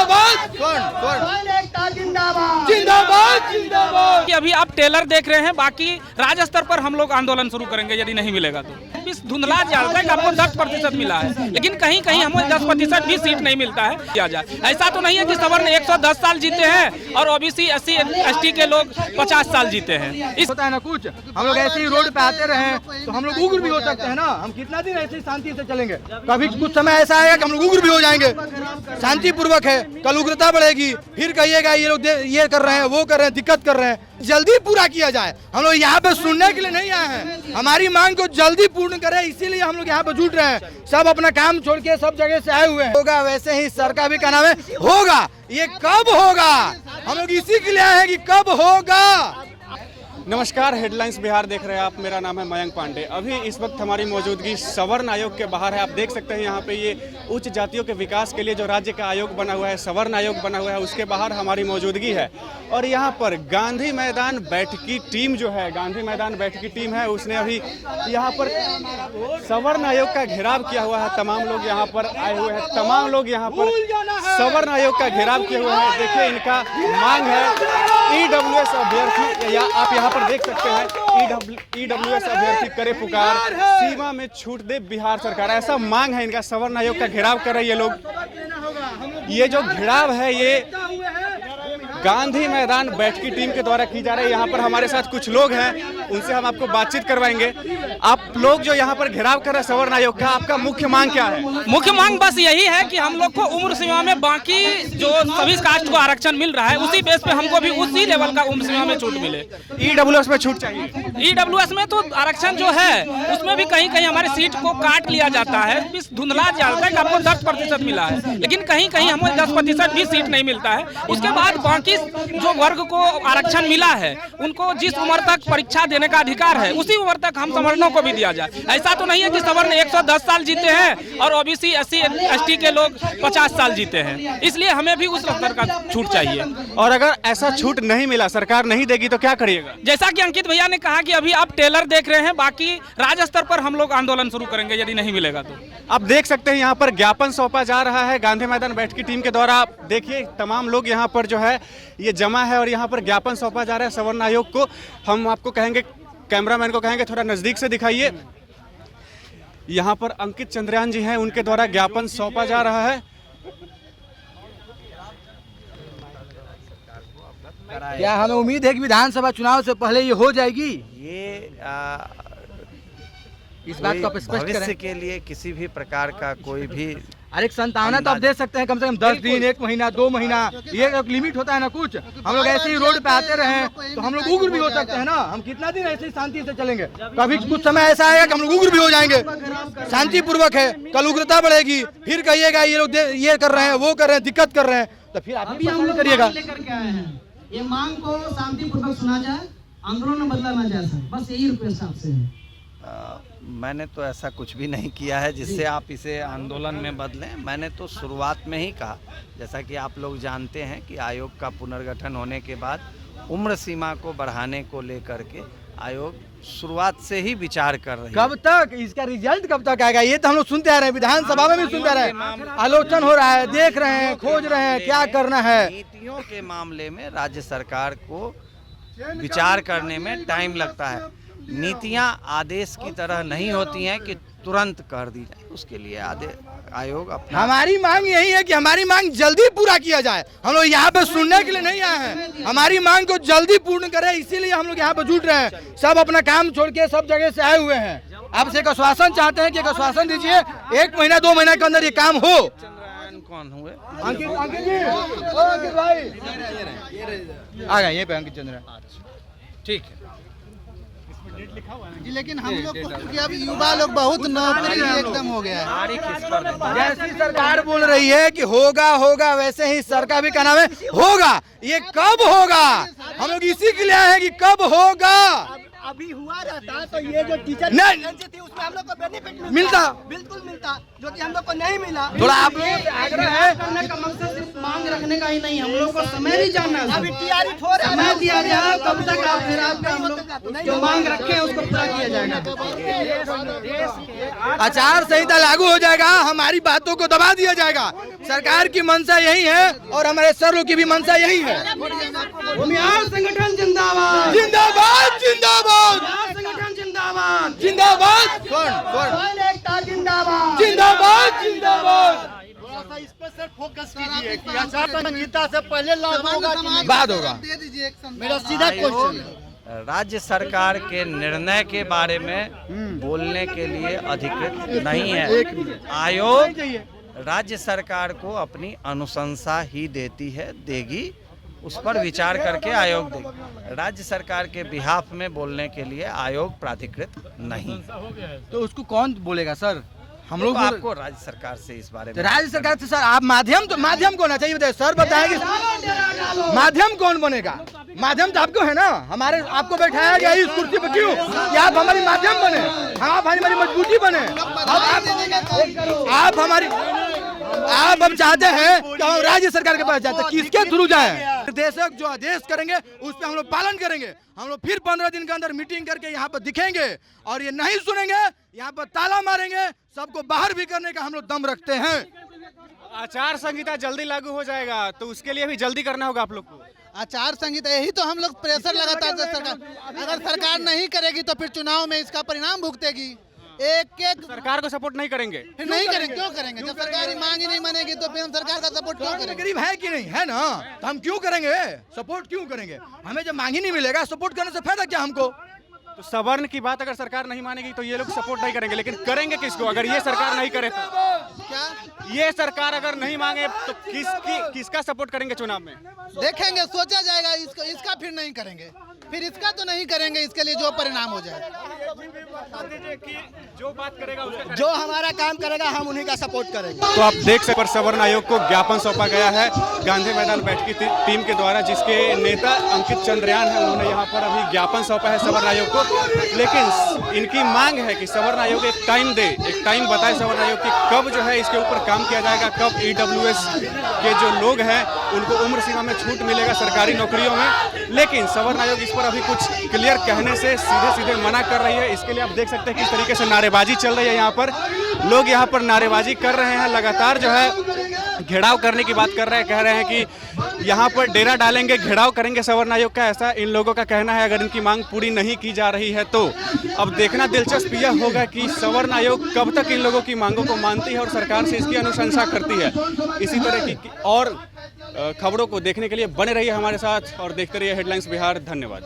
जिंदाबाद जिंदाबाद जिंदाबाद। अभी आप टेलर देख रहे हैं, बाकी राज्य स्तर पर हम लोग आंदोलन शुरू करेंगे यदि नहीं मिलेगा तो। इस धुंधला जाता है कि आपको 10% मिला है, लेकिन कहीं कहीं हमें 10% भी सीट नहीं मिलता है किया जाए। ऐसा तो नहीं है कि सवर्ण 110 साल जीते हैं और ओबीसी SC ST के लोग 50 साल जीते हैं। इस होता है ना कुछ, हम लोग ऐसे ही रोड पे आते रहे तो हम लोग उग्र भी हो सकते हैं ना। हम कितना दिन ऐसे ही शांति से चलेंगे? कभी कुछ समय ऐसा आएगा कि हम लोग उग्र भी हो जाएंगे। शांतिपूर्वक है, कल उग्रता बढ़ेगी, फिर कहिएगा ये लोग ये कर रहे हैं, वो कर रहे हैं, दिक्कत कर रहे हैं। जल्दी पूरा किया जाए। हम लोग यहाँ पे सुनने के लिए नहीं आए हैं, हमारी मांग को जल्दी पूर्ण करें, इसीलिए हम लोग यहाँ पे जुट रहे हैं। सब अपना काम छोड़ के सब जगह से आए हुए हैं। होगा वैसे ही सर का भी क्या नाम है, होगा। ये कब होगा? हम लोग इसी के लिए आए हैं कि कब होगा। नमस्कार, हेडलाइंस बिहार देख रहे हैं आप। मेरा नाम है मयंक पांडे। अभी इस वक्त हमारी मौजूदगी सवर्ण आयोग के बाहर है। आप देख सकते हैं यहाँ पे ये उच्च जातियों के विकास के लिए जो राज्य का आयोग बना हुआ है, सवर्ण आयोग बना हुआ है, उसके बाहर हमारी मौजूदगी है। और यहाँ पर गांधी मैदान बैठकी टीम जो है, गांधी मैदान बैठकी टीम है, उसने अभी यहाँ पर सवर्ण आयोग का घेराव किया हुआ है। तमाम लोग यहाँ पर आए हुए हैं, तमाम लोग यहाँ पर सवर्ण आयोग का घेराव किए हुए हैं। देखिए इनका मांग है EWS अभ्यर्थी, या आप यहाँ पर देख सकते हैं EWS अभ्यर्थी करे पुकार, सीमा में छूट दे बिहार सरकार, ऐसा मांग है इनका। सवर्ण आयोग का घेराव कर रहे हैं ये लोग। ये जो घेराव है ये गांधी मैदान बैठकी टीम के द्वारा की जा रही है। यहाँ पर हमारे साथ कुछ लोग हैं, उनसे हम आपको बातचीत करवाएंगे। आप लोग जो यहाँ पर घेराव कर रहे हैं सवर्ण आयोग का, आपका मुख्य मांग क्या है? मुख्य मांग बस यही है कि हम लोग को उम्र सीमा में बाकी जो सभी कास्ट को आरक्षण मिल रहा है, उसी बेस पे हमको भी उसी लेवल का उम्र सीमा में छूट मिले। EWS में छूट चाहिए। EWS में तो आरक्षण जो है उसमें भी कहीं कहीं हमारे सीट को काट लिया जाता है। इस धुंधला जाता है कि आपको 10% मिला है, लेकिन कहीं कहीं हमें 10% भी सीट नहीं मिलता है। उसके बाद बाकी जो वर्ग को आरक्षण मिला है, उनको जिस उम्र तक परीक्षा देने का अधिकार है, उसी उम्र तक हम सवर्णों को भी दिया जाए। ऐसा तो नहीं है कि सवर्ण 110 साल जीते हैं और ओबीसी SC ST के लोग 50 साल जीते हैं। इसलिए हमें भी उस स्तर का छूट चाहिए। और अगर ऐसा छूट नहीं मिला, सरकार नहीं देगी तो क्या करिएगा? जैसा कि अंकित भैया ने कहा कि अभी आप टेलर देख रहे हैं, बाकी राज्य स्तर पर हम लोग आंदोलन शुरू करेंगे यदि नहीं मिलेगा तो। आप देख सकते हैं यहाँ पर ज्ञापन सौंपा जा रहा है गांधी मैदान बैठकी टीम के द्वारा। आप देखिए तमाम लोग यहाँ पर जो है ये जमा है और यहाँ पर ज्ञापन सौंपा जा रहा है सवर्ण आयोग को। हम आपको कहेंगे, कैमरामैन को कहेंगे थोड़ा नजदीक से दिखाइए। यहाँ पर अंकित चंद्रयान जी हैं, उनके द्वारा ज्ञापन सौंपा जा रहा है। क्या हमें उम्मीद है कि विधानसभा चुनाव से पहले ये हो जाएगी? ये इस बात को आप स्पष्ट भविष्य करें के लिए किसी भी प्रकार का कोई भी अरे संतावना तो आप दे सकते हैं, कम से कम 10 दिन, 1 महीना, 2 महीना, ये एक लिमिट होता है ना कुछ। हम लोग ऐसे ही रोड पे आते रहे तो हम लोग उग्र भी हो सकते हैं ना। हम कितना दिन ऐसे ही शांति से चलेंगे? कभी कुछ समय ऐसा आएगा कि हम लोग उग्र भी हो जाएंगे। शांतिपूर्वक है, कल उग्रता बढ़ेगी, फिर कहिएगा ये लोग ये कर रहे हैं, वो कर रहे हैं, दिक्कत कर रहे हैं, तो फिर आप भी हम करिएगा। ये मांग को शांतिपूर्वक सुना जाए, आंदोलन में बदला ना जाए सर, बस यही रिक्वेस्ट आपसे है। मैंने तो ऐसा कुछ भी नहीं किया है जिससे आप इसे आंदोलन में बदलें। मैंने तो शुरुआत में ही कहा, जैसा कि आप लोग जानते हैं कि आयोग का पुनर्गठन होने के बाद उम्र सीमा को बढ़ाने को लेकर के आयोग शुरुआत से ही विचार कर रही है। कब तक इसका रिजल्ट कब तक आएगा? ये तो हम लोग सुनते आ रहे हैं, विधानसभा में भी सुनते आ रहे हैं, आलोचन हो रहा है, देख रहे हैं, खोज रहे हैं क्या करना है। नीतियों के मामले में राज्य सरकार को विचार करने में टाइम लगता है। नीतियां आदेश की तरह नहीं होती हैं कि तुरंत कर दी जाए, उसके लिए आयोग अपना। हमारी मांग यही है कि हमारी मांग जल्दी पूरा किया जाए। हम लोग यहाँ पे सुनने के लिए नहीं आए हैं, हमारी मांग को जल्दी पूर्ण करें, इसीलिए हम लोग यहाँ पे जुट रहे हैं। सब अपना काम छोड़ के सब जगह से आए हुए हैं। आपसे एक आश्वासन चाहते हैं कि एक आश्वासन दीजिए, 1 महीना 2 महीना के अंदर ये काम हो। कौन हुए? अंकित जी, अंकित भाई आ गए यहीं पे, अंकित चंद्र। ठीक है जी, लेकिन हम लोग को क्योंकि अब युवा लोग बहुत नौकरी एकदम हो गया है। जैसी सरकार बोल रही है कि होगा होगा, वैसे ही सर का भी क्या नाम है, होगा। ये कब होगा? हम लोग इसी के लिए आए हैं कि कब होगा। अभी हुआ रहता तो ये जो टीचर नहीं। वैकेंसी थी उसमें हम लोग को बेनिफिट मिलता। बिल्कुल मिलता, जो कि हम लोग को नहीं मिला। थोड़ा आप लोगों से आग्रह है, करने का मकसद सिर्फ मांग रखने का ही नहीं, हम लोग को समय भी जानना है। अभी टीआरई हो रहा समय दिया जाए कब तक आप फिर आप हम लोग जो मांग रखे हैं उसको पूरा किया जाएगा। आचार संहिता लागू हो जाएगा, हमारी बातों को दबा दिया जाएगा। सरकार की मंशा यही है और हमारे सरों की भी मंशा यही है। भूमिहार संगठन जिंदाबाद, जिंदाबाद जिंदाबाद भूमिहार संगठन जिंदाबाद, जिंदाबाद। कौन एकता जिंदाबाद, जिंदाबाद जिंदाबाद। इस पर सर फोकस कीजिए कि आचार संहिता से पहले लागू होगा कि नहीं? बाद होगा। दे दीजिए एक मेरा सीधा क्वेश्चन है। राज्य सरकार के निर्णय के बारे में बोलने के लिए अधिकृत नहीं है। आयोग राज्य सरकार को अपनी अनुशंसा ही देती है, देगी, उस पर विचार करके आयोग देगी। राज्य सरकार के बिहाफ में बोलने के लिए आयोग प्राधिकृत नहीं। तो उसको कौन बोलेगा सर? हम लोग आपको राज्य सरकार से इस बारे में राज्य सरकार से सर आप माध्यम को होना चाहिए। बताइए सर, बताएंगे माध्यम कौन बनेगा? माध्यम तो आपको है ना, हमारे आपको बैठाया गया इस कुर्सी पर क्यों कि आप हमारी माध्यम बने, आप हमारी मजबूती बने। आप अब चाहते हैं कि हम राज्य सरकार के पास जाते हैं, किसके थ्रू जाएं? निर्देशक जो आदेश करेंगे उस पर हम लोग पालन करेंगे। हम लोग फिर 15 दिन के अंदर मीटिंग करके यहाँ पर दिखेंगे और ये नहीं सुनेंगे, यहाँ पर ताला मारेंगे, सबको बाहर भी करने का हम लोग दम रखते हैं। आचार संहिता जल्दी लागू हो जाएगा तो उसके लिए भी जल्दी करना होगा आप लोग को। आचार संहिता यही तो हम लोग प्रेशर लगातार से सरकार, अगर सरकार नहीं करेगी तो फिर चुनाव में इसका परिणाम भुगतेगी। एक सरकार को सपोर्ट नहीं करेंगे, फिर नहीं करेंगे, क्यों करेंगे? जब सरकारी मांग ही नहीं मानेगी तो फिर हम सरकार का सपोर्ट क्यों करेंगे? गरीब है कि नहीं है ना, तो हम क्यों करेंगे सपोर्ट? क्यों करेंगे? हमें जब मांग ही नहीं मिलेगा सपोर्ट करने से फायदा क्या हमको? तो सवर्ण की बात अगर सरकार नहीं मानेगी तो ये लोग सपोर्ट नहीं करेंगे, लेकिन करेंगे किसको? अगर ये सरकार नहीं करे तो क्या ये सरकार अगर नहीं मांगे तो किसका सपोर्ट करेंगे चुनाव में? देखेंगे, सोचा जाएगा। इसका फिर नहीं करेंगे, फिर इसका तो नहीं करेंगे, इसके लिए जो परिणाम हो जाए। जो बात करेगा उसका जो हमारा काम करेगा हम उन्हीं का सपोर्ट करेंगे। तो आप देख सकते सवर्ण आयोग को ज्ञापन सौंपा गया है गांधी मैदान बैठकी टीम के द्वारा, जिसके नेता अंकित चंद्रयान है। उन्होंने यहाँ पर अभी ज्ञापन सौंपा है सवर्ण आयोग को, लेकिन इनकी मांग है कि सवर्ण आयोग एक टाइम दे, एक टाइम बताए सवर्ण आयोग की कब जो है इसके ऊपर काम किया जाएगा, कब EWS के जो लोग हैं उनको उम्र सीमा में छूट मिलेगा सरकारी नौकरियों में। लेकिन सवर्ण आयोग इस पर अभी कुछ क्लियर कहने से सीधे मना कर रही है। इसके लिए आप देख सकते हैं किस तरीके से नारेबाजी चल रही है। यहाँ पर लोग यहाँ पर नारेबाजी कर रहे हैं, लगातार जो है घेराव करने की बात कर रहे हैं, कह रहे हैं कि यहाँ पर डेरा डालेंगे, घेराव करेंगे सवर्ण आयोग का, ऐसा इन लोगों का कहना है। अगर इनकी मांग पूरी नहीं की जा रही है तो अब देखना दिलचस्प यह होगा कि सवर्ण आयोग कब तक इन लोगों की मांगों को मानती है और सरकार से इसकी अनुशंसा करती है। इसी तरह की और खबरों को देखने के लिए बने रहिए हमारे साथ और देखते रहिए हेडलाइंस बिहार। धन्यवाद।